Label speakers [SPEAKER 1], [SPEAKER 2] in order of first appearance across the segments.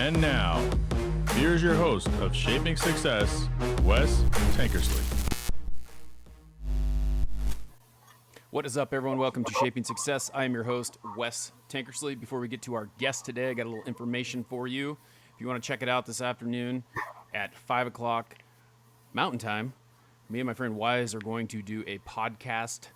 [SPEAKER 1] And now, here's your host of Shaping Success, Wes Tankersley.
[SPEAKER 2] What is up, everyone? Welcome to Shaping Success. I am your host, Wes Tankersley. Before we get to our guest today, I got a little information for you. If you want to check it out this afternoon at 5 o'clock Mountain Time, me and my friend Wise are going to do a podcast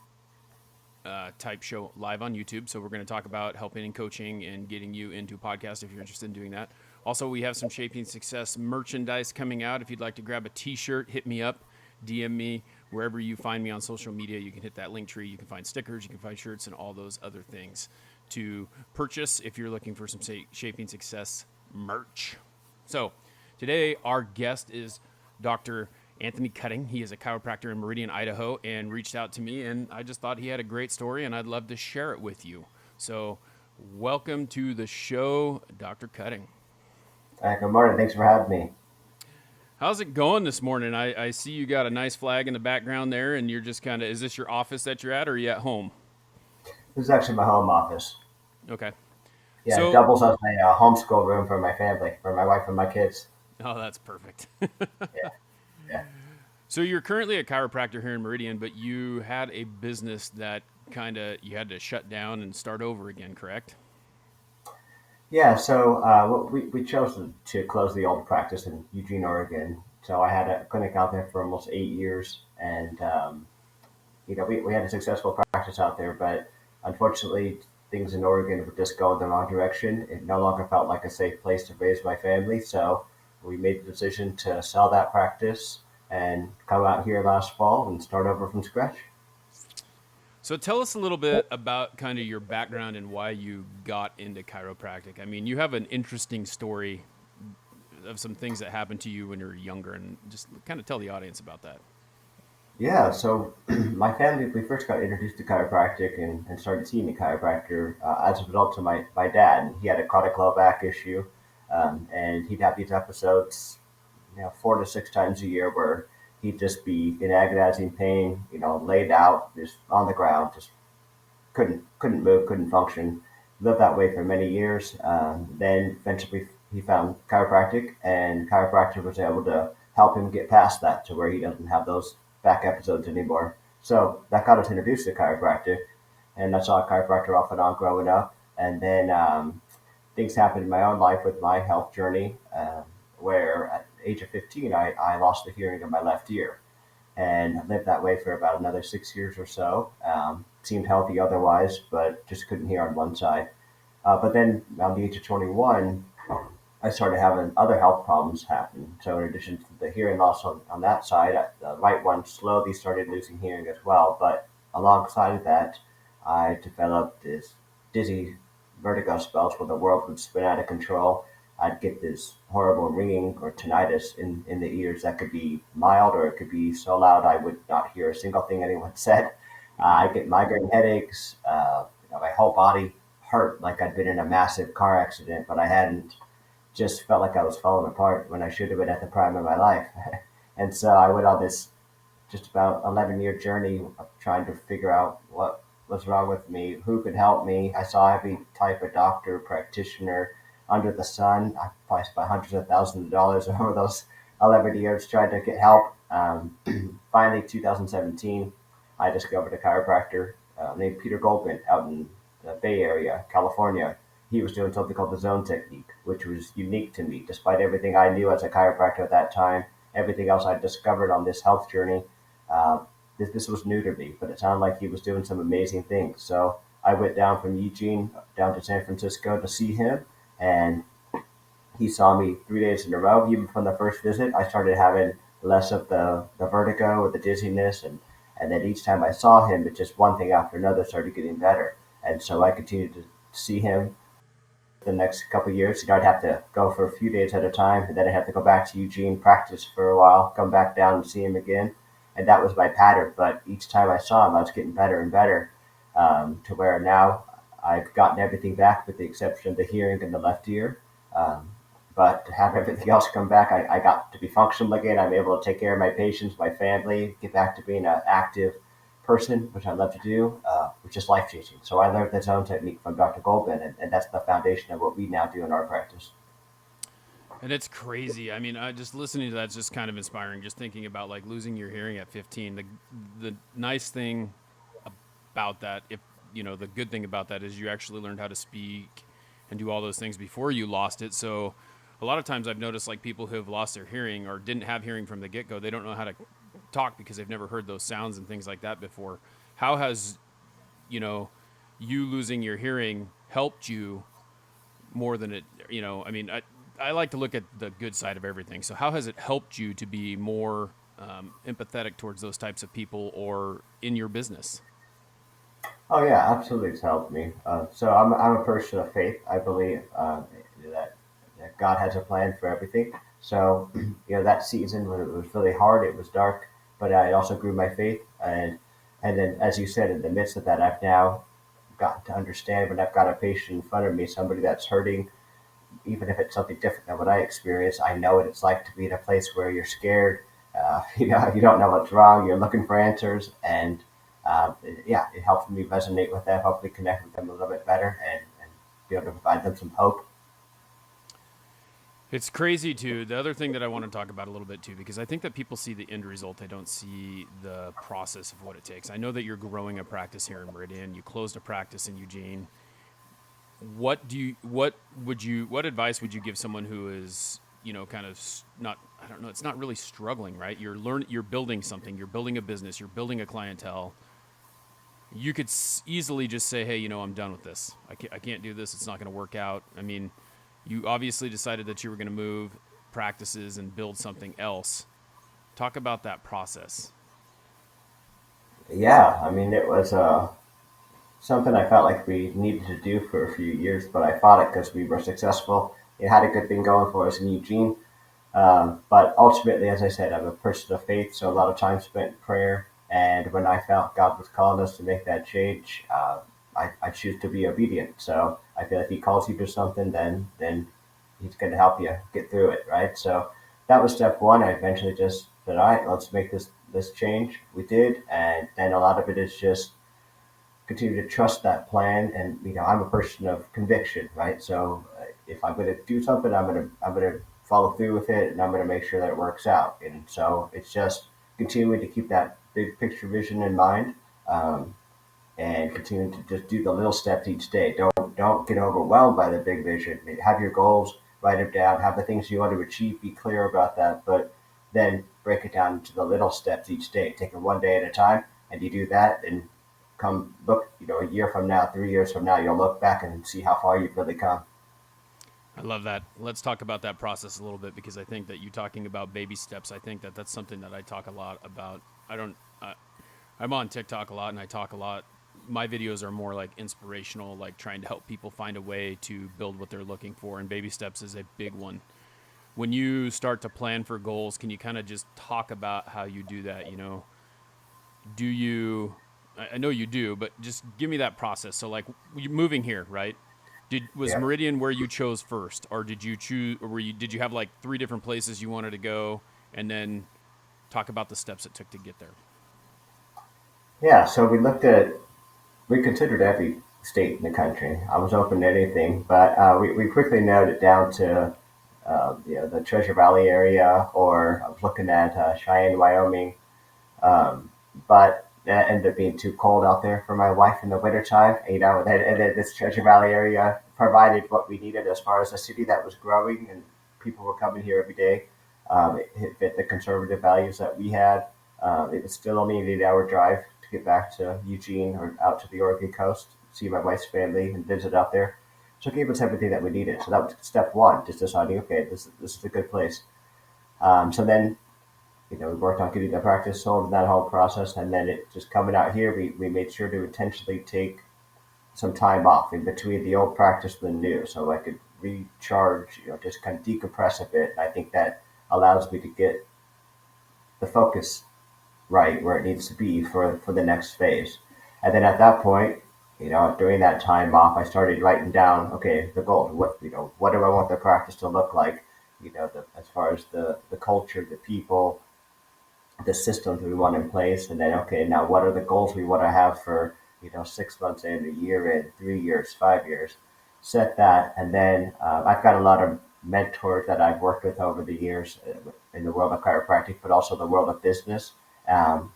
[SPEAKER 2] type show live on YouTube. So we're going to talk about helping and coaching and getting you into a podcast if you're interested in doing that. Also, we have some Shaping Success merchandise coming out. If you'd like to grab a t-shirt, hit me up, DM me. Wherever you find me on social media, you can hit that link tree. You can find stickers, you can find shirts, and all those other things to purchase if you're looking for some Shaping Success merch. So today, our guest is Dr. Anthony Cutting. He is a chiropractor in Meridian, Idaho, and reached out to me, and I just thought he had a great story, and I'd love to share it with you. So welcome to the show, Dr. Cutting.
[SPEAKER 3] Good morning. Thanks for having me.
[SPEAKER 2] How's it going this morning? I see you got a nice flag in the background there, and you're just kind of, is this your office that you're at, or are you at home?
[SPEAKER 3] This is actually my home office.
[SPEAKER 2] Okay.
[SPEAKER 3] Yeah,
[SPEAKER 2] So,
[SPEAKER 3] it doubles as my homeschool room for my family, for my wife and my kids.
[SPEAKER 2] Oh, that's perfect.
[SPEAKER 3] Yeah.
[SPEAKER 2] So you're currently a chiropractor here in Meridian, but you had a business that you had to shut down and start over again, correct?
[SPEAKER 3] Yeah, so we chose to close the old practice in Eugene, Oregon. So I had a clinic out there for almost 8 years, and we had a successful practice out there, but unfortunately things in Oregon were just going the wrong direction. It no longer felt like a safe place to raise my family, so we made the decision to sell that practice and come out here last fall and start over from scratch.
[SPEAKER 2] So tell us a little bit about kind of your background and why you got into chiropractic. I mean, you have an interesting story of some things that happened to you when you were younger, and just kind of tell the audience about that.
[SPEAKER 3] Yeah, so my family, we first got introduced to chiropractic and started seeing a chiropractor as a result of my dad. He had a chronic low back issue, and he'd have these episodes, 4 to 6 times a year where he'd just be in agonizing pain, laid out, just on the ground, just couldn't move, couldn't function. Lived that way for many years. Then eventually he found chiropractic, and chiropractor was able to help him get past that to where he doesn't have those back episodes anymore. So that got us introduced to chiropractic, and I saw a chiropractor off and on growing up. And then things happened in my own life with my health journey, where at the age of 15, I lost the hearing in my left ear, and lived that way for about another 6 years or so. Seemed healthy otherwise, but just couldn't hear on one side. But then around the age of 21, I started having other health problems happen. So in addition to the hearing loss on that side, the right one slowly started losing hearing as well. But alongside of that, I developed this dizzy vertigo spells where the world would spin out of control. I'd get this horrible ringing or tinnitus in the ears that could be mild, or it could be so loud I would not hear a single thing anyone said. I'd get migraine headaches. My whole body hurt like I'd been in a massive car accident, but I hadn't. Just felt like I was falling apart when I should have been at the prime of my life. And so I went on this just about 11-year journey of trying to figure out what was wrong with me, who could help me. I saw every type of doctor, practitioner under the sun. I probably spent hundreds of thousands of dollars over those 11 years trying to get help. Finally, 2017, I discovered a chiropractor named Peter Goldman out in the Bay Area, California. He was doing something called the zone technique, which was unique to me, despite everything I knew as a chiropractor at that time, everything else I discovered on this health journey. This was new to me, but it sounded like he was doing some amazing things. So I went down from Eugene down to San Francisco to see him, and he saw me 3 days in a row. Even from the first visit, I started having less of the vertigo or the dizziness, and then each time I saw him, it just one thing after another started getting better. And so I continued to see him the next couple of years. I'd have to go for a few days at a time, and then I'd have to go back to Eugene, practice for a while, come back down and see him again. And that was my pattern. But each time I saw him, I was getting better and better, to where now I've gotten everything back with the exception of the hearing in the left ear. But to have everything else come back, I got to be functional again. I'm able to take care of my patients, my family, get back to being an active person, which I love to do, which is life-changing. So I learned the zone technique from Dr. Goldman, and that's the foundation of what we now do in our practice.
[SPEAKER 2] And it's crazy. I mean, I just listening to that's just kind of inspiring. Just thinking about like losing your hearing at 15. The nice thing about that, if you know, the good thing about that is you actually learned how to speak and do all those things before you lost it. So a lot of times I've noticed like people who have lost their hearing or didn't have hearing from the get-go, they don't know how to talk because they've never heard those sounds and things like that before. How has, you know, you losing your hearing helped you more than it, you know, I mean, I like to look at the good side of everything. So how has it helped you to be more empathetic towards those types of people or in your business?
[SPEAKER 3] Oh yeah, absolutely, it's helped me. So I'm a person of faith. I believe that that God has a plan for everything. So that season when it was really hard, it was dark, but I also grew my faith, and then as you said, in the midst of that, I've now gotten to understand when I've got a patient in front of me, somebody that's hurting, even if it's something different than what I experience. I know what it's like to be in a place where you're scared. You don't know what's wrong. You're looking for answers, and yeah, it helps me resonate with them, hopefully connect with them a little bit better, and be able to provide them some hope.
[SPEAKER 2] It's crazy too. The other thing that I want to talk about a little bit too, because I think that people see the end result, they don't see the process of what it takes. I know that you're growing a practice here in Meridian. You closed a practice in Eugene. What advice would you give someone who is, you know, kind of not, I don't know, it's not really struggling, right? You're building something, you're building a business, you're building a clientele. You could easily just say, hey, you know, I'm done with this. I can't do this. It's not going to work out. I mean, you obviously decided that you were going to move practices and build something else. Talk about that process.
[SPEAKER 3] Yeah, I mean, it was something I felt like we needed to do for a few years, but I fought it because we were successful. It had a good thing going for us in Eugene. But ultimately, as I said, I'm a person of faith, so a lot of time spent in prayer. And when I felt God was calling us to make that change, I choose to be obedient. So I feel like He calls you to something, then He's going to help you get through it, right? So that was step one. I eventually just said, all right, let's make this change. We did, and then a lot of it is just continue to trust that plan. And I'm a person of conviction, right? So if I'm going to do something, I'm going to follow through with it, and I'm going to make sure that it works out. And so it's just continuing to keep that big picture vision in mind, um, and continuing to just do the little steps each day. Don't get overwhelmed by the big vision. Have your goals, write them down, have the things you want to achieve, be clear about that, but then break it down into the little steps each day. Take it one day at a time, and you do that, and come look, a year from now, 3 years from now, you'll look back and see how far you've really come.
[SPEAKER 2] I love that. Let's talk about that process a little bit because I think that you talking about baby steps, I think that that's something that I talk a lot about. I'm on TikTok a lot and I talk a lot. My videos are more like inspirational, like trying to help people find a way to build what they're looking for. And baby steps is a big one. When you start to plan for goals, can you kind of just talk about how you do that? Do you, I know you do, but just give me that process. So like you're moving here, right? Was
[SPEAKER 3] Yeah.
[SPEAKER 2] Meridian where you chose first, or did you choose, or did you have like 3 different places you wanted to go, and then talk about the steps it took to get there?
[SPEAKER 3] Yeah. So we considered every state in the country. I was open to anything, but we quickly narrowed it down to the Treasure Valley area, or I was looking at Cheyenne, Wyoming. But that ended up being too cold out there for my wife in the wintertime. And then this Treasure Valley area provided what we needed as far as a city that was growing and people were coming here every day. It fit the conservative values that we had. It was still only an 8-hour drive to get back to Eugene or out to the Oregon coast, see my wife's family and visit out there. So it gave us everything that we needed. So that was step one, just deciding, okay, this is a good place. So then we worked on getting the practice sold and that whole process. And then it just coming out here, we made sure to intentionally take some time off in between the old practice and the new. So I could recharge, just kind of decompress a bit. And I think that allows me to get the focus right where it needs to be for the next phase. And then at that point, during that time off, I started writing down, okay, the goal. What do I want the practice to look like? As far as the culture, the people, the systems we want in place, and then okay, now what are the goals we want to have for 6 months in, a year in, 3 years, 5 years. Set that, and then I've got a lot of mentors that I've worked with over the years in the world of chiropractic, but also the world of business.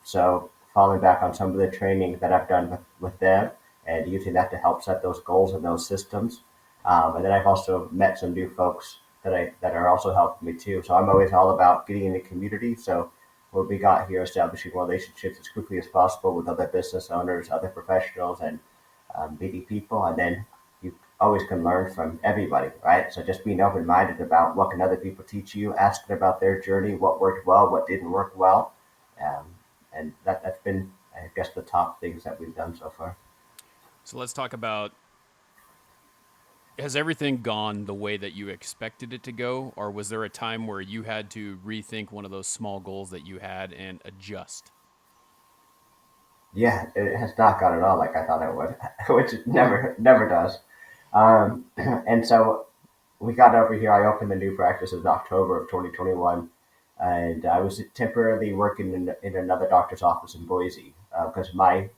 [SPEAKER 3] So falling back on some of the training that I've done with them and using that to help set those goals and those systems. And then I've also met some new folks that are also helping me too. So I'm always all about getting in the community. So what we got here, establishing relationships as quickly as possible with other business owners, other professionals, and meeting people. And then you always can learn from everybody, right? So just being open-minded about what can other people teach you, asking about their journey, what worked well, what didn't work well. Um, and that's been, I guess, the top things that we've done so far.
[SPEAKER 2] So let's talk about, has everything gone the way that you expected it to go, or was there a time where you had to rethink one of those small goals that you had and adjust?
[SPEAKER 3] Yeah, it has not gone at all like I thought it would, which it never does. And so we got over here. I opened the new practice in October of 2021, and I was temporarily working in another doctor's office in Boise because my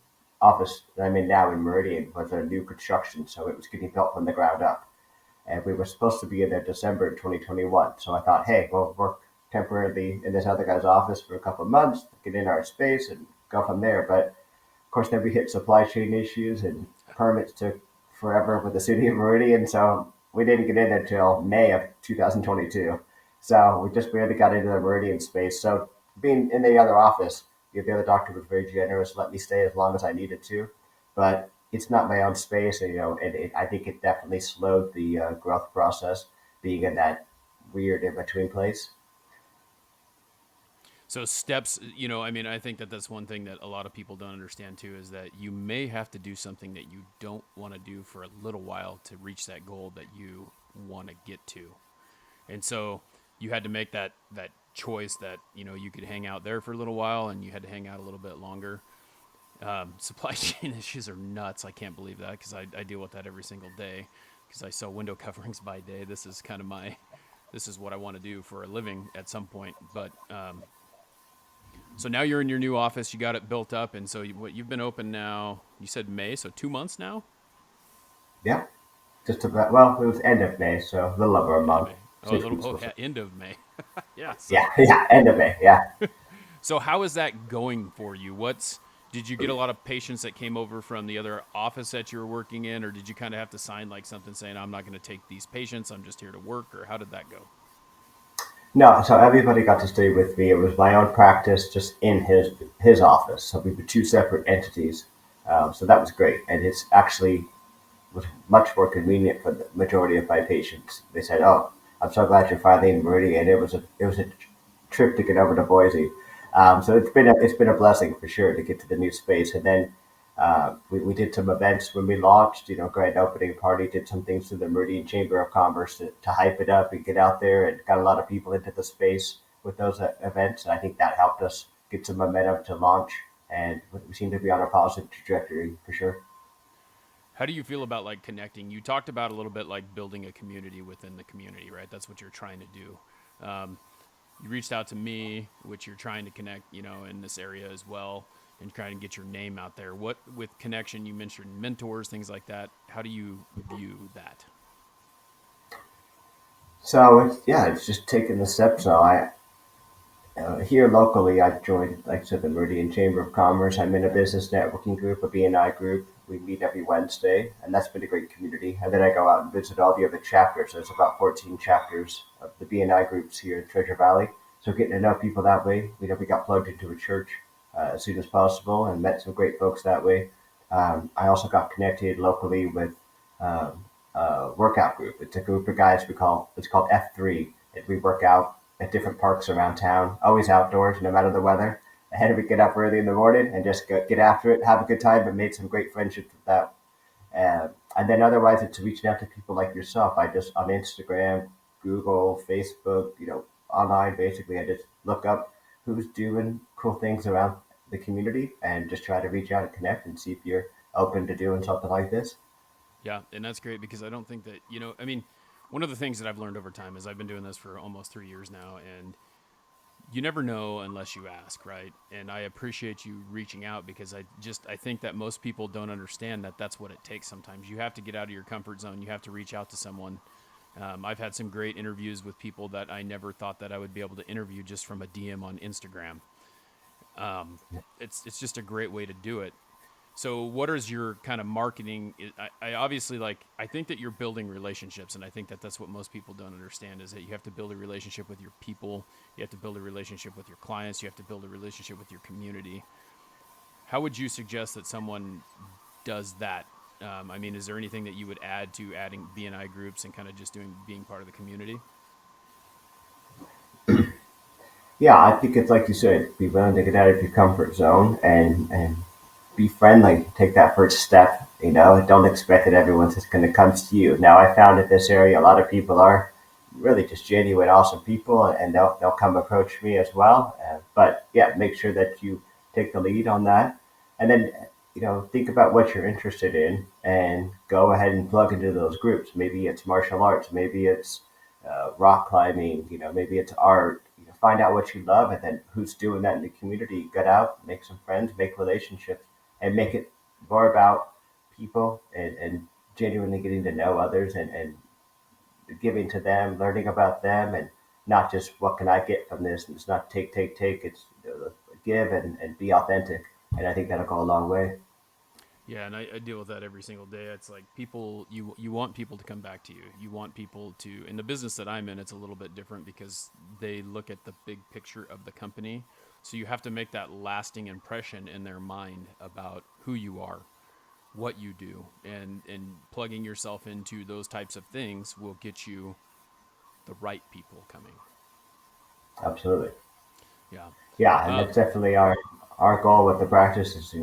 [SPEAKER 3] office that I'm in now in Meridian was a new construction, so it was getting built from the ground up. And we were supposed to be in there December 2021. So I thought, hey, we'll work temporarily in this other guy's office for a couple of months, get in our space, and go from there. But of course, then we hit supply chain issues, and permits took forever with the city of Meridian. So we didn't get in until May of 2022. So we just barely got into the Meridian space. So being in the other office, the other doctor was very generous, let me stay as long as I needed to. But it's not my own space, and I think it definitely slowed the growth process being in that weird in between place.
[SPEAKER 2] So steps, I mean, I think that that's one thing that a lot of people don't understand too, is that you may have to do something that you don't want to do for a little while to reach that goal that you want to get to. And so you had to make that choice that, you could hang out there for a little while and you had to hang out a little bit longer. Supply chain issues are nuts. I can't believe that because I deal with that every single day because I sell window coverings by day. This is kind of this is what I want to do for a living at some point. But, so now you're in your new office, you got it built up. And so you've been open now, you said May, so 2 months now?
[SPEAKER 3] Yeah, just about. Well, it was end of May, so a little over a
[SPEAKER 2] End of
[SPEAKER 3] month,
[SPEAKER 2] May. Oh, a
[SPEAKER 3] 6 weeks
[SPEAKER 2] little,
[SPEAKER 3] before.
[SPEAKER 2] end of May. Yeah.
[SPEAKER 3] Yeah, yeah, end of May. Yeah.
[SPEAKER 2] So how is that going for you? Did you get a lot of patients that came over from the other office that you were working in, or did you kind of have to sign like something saying, I'm not going to take these patients, I'm just here to work, or how did that go?
[SPEAKER 3] No, so everybody got to stay with me. It was my own practice, just in his office. So we were two separate entities. So that was great, and it's actually was much more convenient for the majority of my patients. They said, "Oh, I'm so glad you're finally in Meridian." It was a trip to get over to Boise. So it's been a blessing for sure to get to the new space. And then we did some events when we launched. Grand opening party. Did some things through the Meridian Chamber of Commerce to hype it up and get out there, and got a lot of people into the space with those events. And I think that helped us get some momentum to launch. And we seem to be on a positive trajectory for sure.
[SPEAKER 2] How do you feel about like connecting? You talked about a little bit like building a community within the community, right? That's what you're trying to do. You reached out to me, which you're trying to connect, in this area as well, and trying to get your name out there. What with connection? You mentioned mentors, things like that. How do you view that?
[SPEAKER 3] So it's just taking the steps. So here locally, I've joined, like I said, the Meridian Chamber of Commerce. I'm in a business networking group, a BNI group. We meet every Wednesday, and that's been a great community. And then I go out and visit all the other chapters. There's about 14 chapters of the BNI groups here in Treasure Valley. So getting to know people that way. We got plugged into a church as soon as possible and met some great folks that way. I also got connected locally with a workout group. It's a group of guys it's called F3, and we work out at different parks around town, always outdoors, no matter the weather. And we get up early in the morning and just get after it, have a good time, and made some great friendships with that. And then otherwise, it's reaching out to people like yourself. I just on Instagram, Google, Facebook, online. Basically, I just look up who's doing cool things around the community and just try to reach out and connect and see if you're open to doing something like this.
[SPEAKER 2] Yeah, and that's great because I don't think that, I mean, one of the things that I've learned over time is I've been doing this for almost 3 years now, and you never know unless you ask, right? And I appreciate you reaching out because I think that most people don't understand that that's what it takes sometimes. You have to get out of your comfort zone. You have to reach out to someone I've had some great interviews with people that I never thought that I would be able to interview just from a DM on Instagram. It's just a great way to do it. So what is your kind of marketing? I obviously I think that you're building relationships, and I think that that's what most people don't understand is that you have to build a relationship with your people. You have to build a relationship with your clients. You have to build a relationship with your community. How would you suggest that someone does that? I mean, is there anything that you would add to adding BNI groups and kind of just being part of the community?
[SPEAKER 3] Yeah, I think it's like you said, be willing to get out of your comfort zone and be friendly. Take that first step. Don't expect that everyone's just going to come to you. Now, I found in this area, a lot of people are really just genuine, awesome people, and they'll come approach me as well. But yeah, make sure that you take the lead on that, and then think about what you're interested in, and go ahead and plug into those groups. Maybe it's martial arts, maybe it's rock climbing, maybe it's art. Find out what you love, and then who's doing that in the community. Get out, make some friends, make relationships, and make it more about people and genuinely getting to know others and giving to them, learning about them, and not just what can I get from this. And it's not take, take, take. It's give and be authentic. And I think that'll go a long way.
[SPEAKER 2] Yeah, and I deal with that every single day. It's like people, you want people to come back to you. You want people to, in the business that I'm in, it's a little bit different because they look at the big picture of the company. So you have to make that lasting impression in their mind about who you are, what you do, and plugging yourself into those types of things will get you the right people coming.
[SPEAKER 3] Absolutely.
[SPEAKER 2] Yeah.
[SPEAKER 3] Yeah, and
[SPEAKER 2] Uh,
[SPEAKER 3] that's definitely our goal with the practice is, we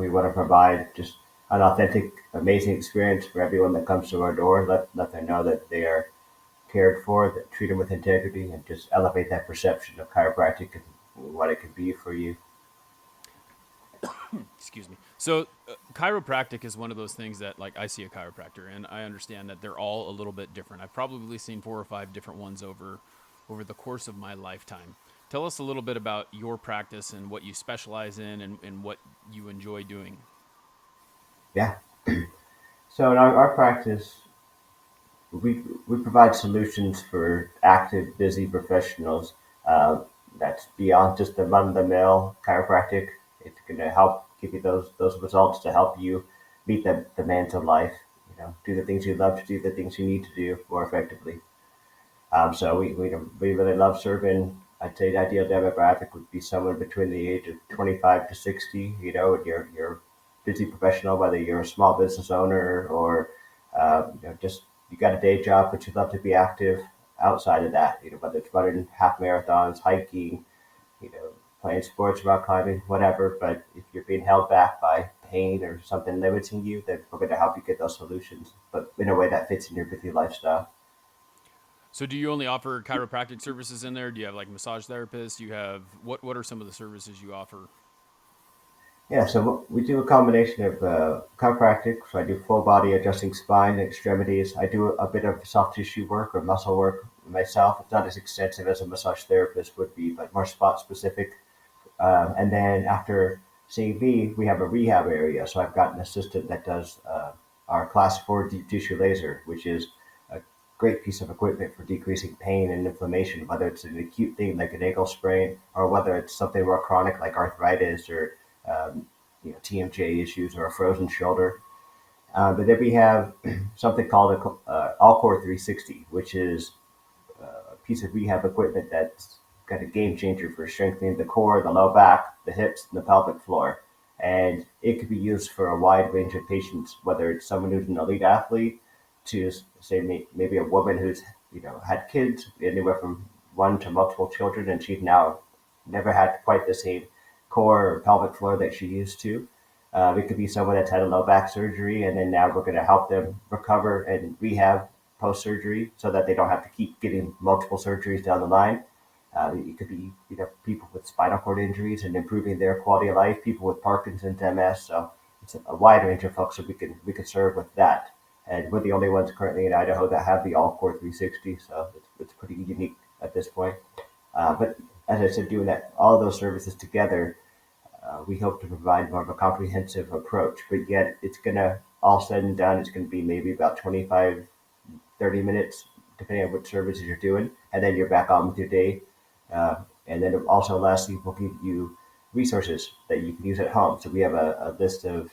[SPEAKER 3] want to provide just an authentic, amazing experience for everyone that comes to our door. Let them know that they are cared for, that treat them with integrity, and just elevate that perception of chiropractic and what it can be for you.
[SPEAKER 2] Excuse me. So chiropractic is one of those things that I see a chiropractor and I understand that they're all a little bit different. I've probably seen 4 or 5 different ones over the course of my lifetime. Tell us a little bit about your practice and what you specialize in and what you enjoy doing.
[SPEAKER 3] Yeah. So in our practice, we provide solutions for active, busy professionals. Uh, that's beyond just the run-of-the-mill chiropractic. It's going to help give you those results to help you meet the demands of life. Do the things you love to do, the things you need to do more effectively. So we really love serving. I'd say the ideal demographic would be somewhere between the age of 25 to 60. And you're a busy professional, whether you're a small business owner or just you got a day job, but you'd love to be active outside of that. Whether it's running half marathons, hiking, you know, playing sports, rock climbing, whatever. But if you're being held back by pain or something limiting you, then we're going to help you get those solutions, but in a way that fits in your busy lifestyle.
[SPEAKER 2] So do you only offer chiropractic services in there? Do you have massage therapists? Do you have what are some of the services you offer?
[SPEAKER 3] Yeah, so we do a combination of chiropractic. So I do full body adjusting spine, extremities. I do a bit of soft tissue work or muscle work myself. It's not as extensive as a massage therapist would be, but more spot specific. And then after seeing me, we have a rehab area. So I've got an assistant that does our class 4 deep tissue laser, which is a great piece of equipment for decreasing pain and inflammation, whether it's an acute thing like an ankle sprain or whether it's something more chronic like arthritis or TMJ issues or a frozen shoulder. But then we have something called All Core 360, which is a piece of rehab equipment that's got a game changer for strengthening the core, the low back, the hips, and the pelvic floor. And it could be used for a wide range of patients, whether it's someone who's an elite athlete to say maybe a woman who's had kids anywhere from one to multiple children, and she's now never had quite the same core or pelvic floor that she used to. It could be someone that's had a low back surgery, and then now we're going to help them recover and rehab post surgery so that they don't have to keep getting multiple surgeries down the line. It could be people with spinal cord injuries and improving their quality of life, people with Parkinson's, MS. So it's a wide range of folks that we can serve with that. And we're the only ones currently in Idaho that have the All Core 360, so it's pretty unique at this point. But as I said, doing that all of those services together, we hope to provide more of a comprehensive approach. But yet, it's gonna all said and done, it's gonna be maybe about 25, 30 minutes depending on what services you're doing, and then you're back on with your day. And then also, lastly, we'll give you resources that you can use at home. So we have a list of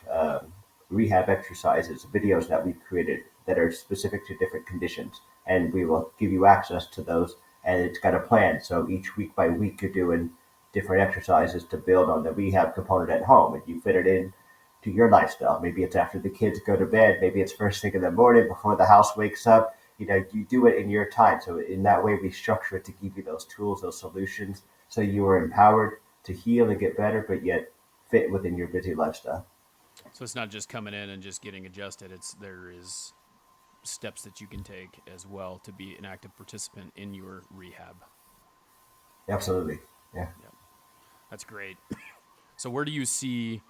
[SPEAKER 3] rehab exercises, videos that we've created that are specific to different conditions, and we will give you access to those. And it's got a plan. So each week by week, you're doing different exercises to build on the rehab component at home, and you fit it in to your lifestyle. Maybe it's after the kids go to bed. Maybe it's first thing in the morning before the house wakes up. You do it in your time. So in that way, we structure it to give you those tools, those solutions, so you are empowered to heal and get better, but yet fit within your busy lifestyle.
[SPEAKER 2] So it's not just coming in and just getting adjusted. There is steps that you can take as well to be an active participant in your rehab.
[SPEAKER 3] Absolutely. Yeah.
[SPEAKER 2] Yep. That's great. So where do you see,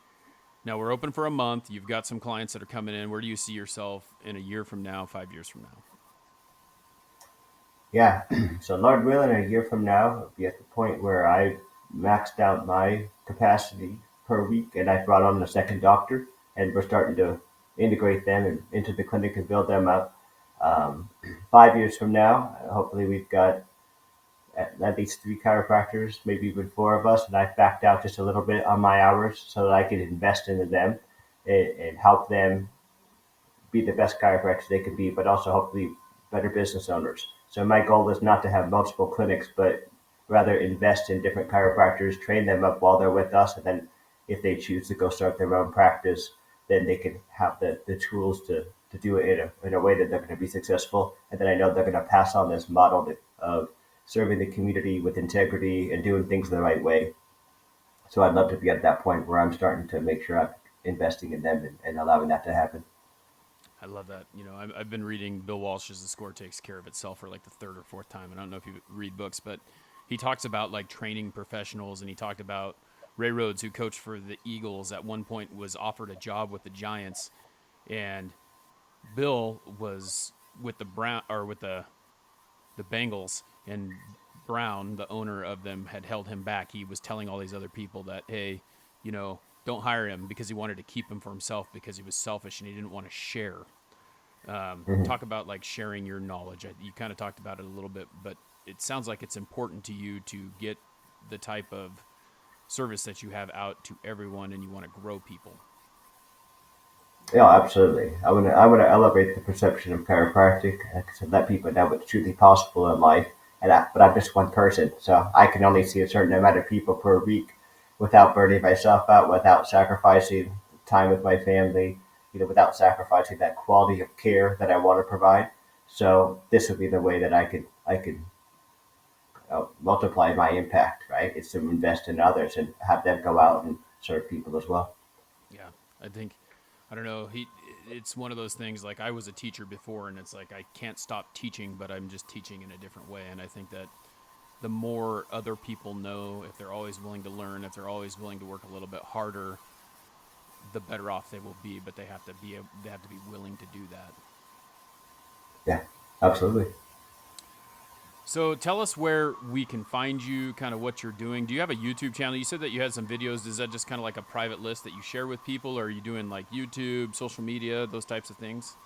[SPEAKER 2] now we're open for a month. You've got some clients that are coming in. Where do you see yourself in a year from now, 5 years from now?
[SPEAKER 3] Yeah. So Lord willing, a year from now, I'll be at the point where I maxed out my capacity per week, and I brought on a second doctor, and we're starting to integrate them into the clinic and build them up. Um, 5 years from now, hopefully we've got at least three chiropractors, maybe even four of us, and I've backed out just a little bit on my hours so that I can invest into them and help them be the best chiropractors they can be, but also hopefully better business owners. So my goal is not to have multiple clinics, but rather invest in different chiropractors, train them up while they're with us, and then if they choose to go start their own practice, then they can have the tools to do it in a way that they're going to be successful. And then I know they're going to pass on this model of serving the community with integrity and doing things the right way. So I'd love to be at that point where I'm starting to make sure I'm investing in them and allowing that to happen.
[SPEAKER 2] I love that. I've been reading Bill Walsh's The Score Takes Care of Itself for like the third or fourth time. I don't know if you read books, but he talks about like training professionals, and he talked about Ray Rhodes, who coached for the Eagles, at one point was offered a job with the Giants, and Bill was with the Bengals, and Brown, the owner of them, had held him back. He was telling all these other people that, hey, don't hire him, because he wanted to keep him for himself because he was selfish and he didn't want to share. Talk about like sharing your knowledge. You kind of talked about it a little bit, but it sounds like it's important to you to get the type of service that you have out to everyone, and you want to grow people.
[SPEAKER 3] Yeah, absolutely. I want to elevate the perception of chiropractic to let people know what's truly possible in life. But I'm just one person, so I can only see a certain amount of people per week without burning myself out, without sacrificing time with my family, without sacrificing that quality of care that I want to provide. So this would be the way that I could multiply my impact. Right? It's to invest in others and have them go out and serve people as well.
[SPEAKER 2] Yeah, I think, I don't know. It's one of those things. Like, I was a teacher before, and it's like I can't stop teaching, but I'm just teaching in a different way. And I think that the more other people know, if they're always willing to learn, if they're always willing to work a little bit harder, the better off they will be. But they have to be willing to do that.
[SPEAKER 3] Yeah, absolutely.
[SPEAKER 2] So tell us where we can find you, kind of what you're doing. Do you have a YouTube channel? You said that you had some videos. Is that just kind of like a private list that you share with people, or are you doing like YouTube, social media, those types of things?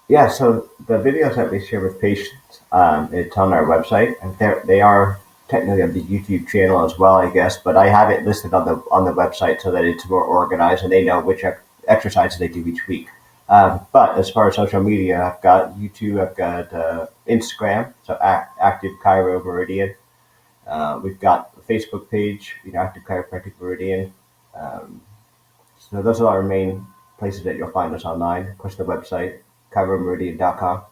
[SPEAKER 3] Yeah, so the videos that we share with patients, it's on our website, and they are technically on the YouTube channel as well, I guess. But I have it listed on the website so that it's more organized and they know which exercises they do each week. But as far as social media, I've got YouTube, I've got Instagram, so Active Chiro Meridian. We've got a Facebook page, Active Chiropractic Meridian. Um, so those are our main places that you'll find us online. Of course, the website, chiromeridian.com.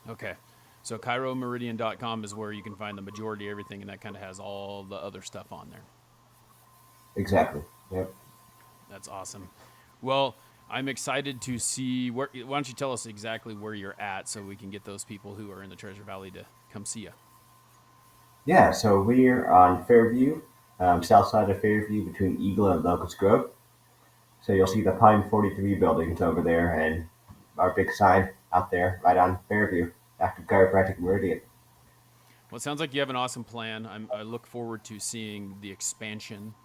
[SPEAKER 2] Okay. So chiromeridian.com is where you can find the majority of everything, and that kind of has all the other stuff on there.
[SPEAKER 3] Exactly. Yep.
[SPEAKER 2] That's awesome. Well, I'm excited to see why don't you tell us exactly where you're at so we can get those people who are in the Treasure Valley to come see you.
[SPEAKER 3] Yeah, so we're on Fairview, south side of Fairview between Eagle and Locust Grove. So you'll see the Pine 43 buildings over there and our big sign out there right on Fairview, Active Chiropractic Meridian.
[SPEAKER 2] Well, it sounds like you have an awesome plan. I look forward to seeing the expansion,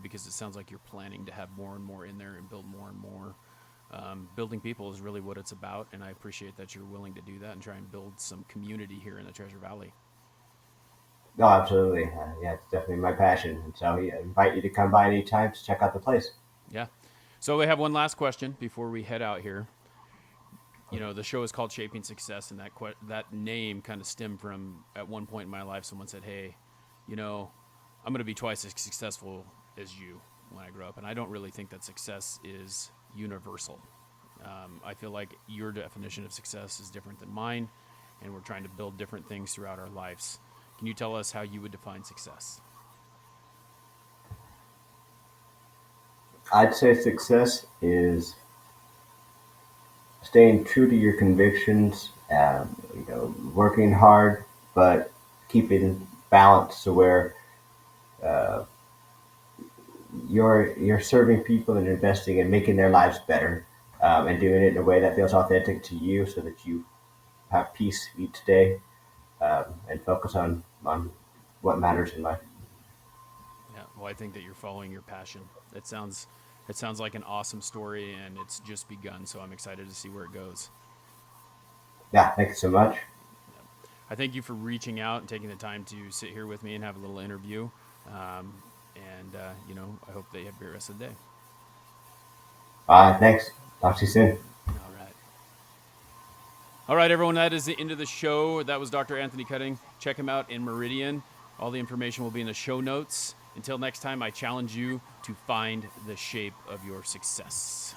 [SPEAKER 2] because it sounds like you're planning to have more and more in there and build more and more. building people is really what it's about, and I appreciate that you're willing to do that and try and build some community here in the Treasure Valley.
[SPEAKER 3] No, absolutely. Yeah, it's definitely my passion. And so I invite you to come by anytime to check out the place.
[SPEAKER 2] Yeah. So we have one last question before we head out here. You know, the show is called Shaping Success, and that name kind of stemmed from, at one point in my life, someone said, hey, you know, I'm going to be twice as successful as you when I grow up. And I don't really think that success is universal. I feel like your definition of success is different than mine, and we're trying to build different things throughout our lives. Can you tell us how you would define success?
[SPEAKER 3] I'd say success is staying true to your convictions, working hard, but keeping balance to where uh, you're serving people and investing and making their lives better, and doing it in a way that feels authentic to you, so that you have peace each day, and focus on what matters in life.
[SPEAKER 2] Yeah, well, I think that you're following your passion. It sounds like an awesome story, and it's just begun, so I'm excited to see where it goes.
[SPEAKER 3] Yeah, thank you so much.
[SPEAKER 2] I thank you for reaching out and taking the time to sit here with me and have a little interview. I hope that you have a great rest of the day.
[SPEAKER 3] All right, thanks. Talk to you soon.
[SPEAKER 2] All right. All right, everyone, that is the end of the show. That was Dr. Anthony Cutting. Check him out in Meridian. All the information will be in the show notes. Until next time, I challenge you to find the shape of your success.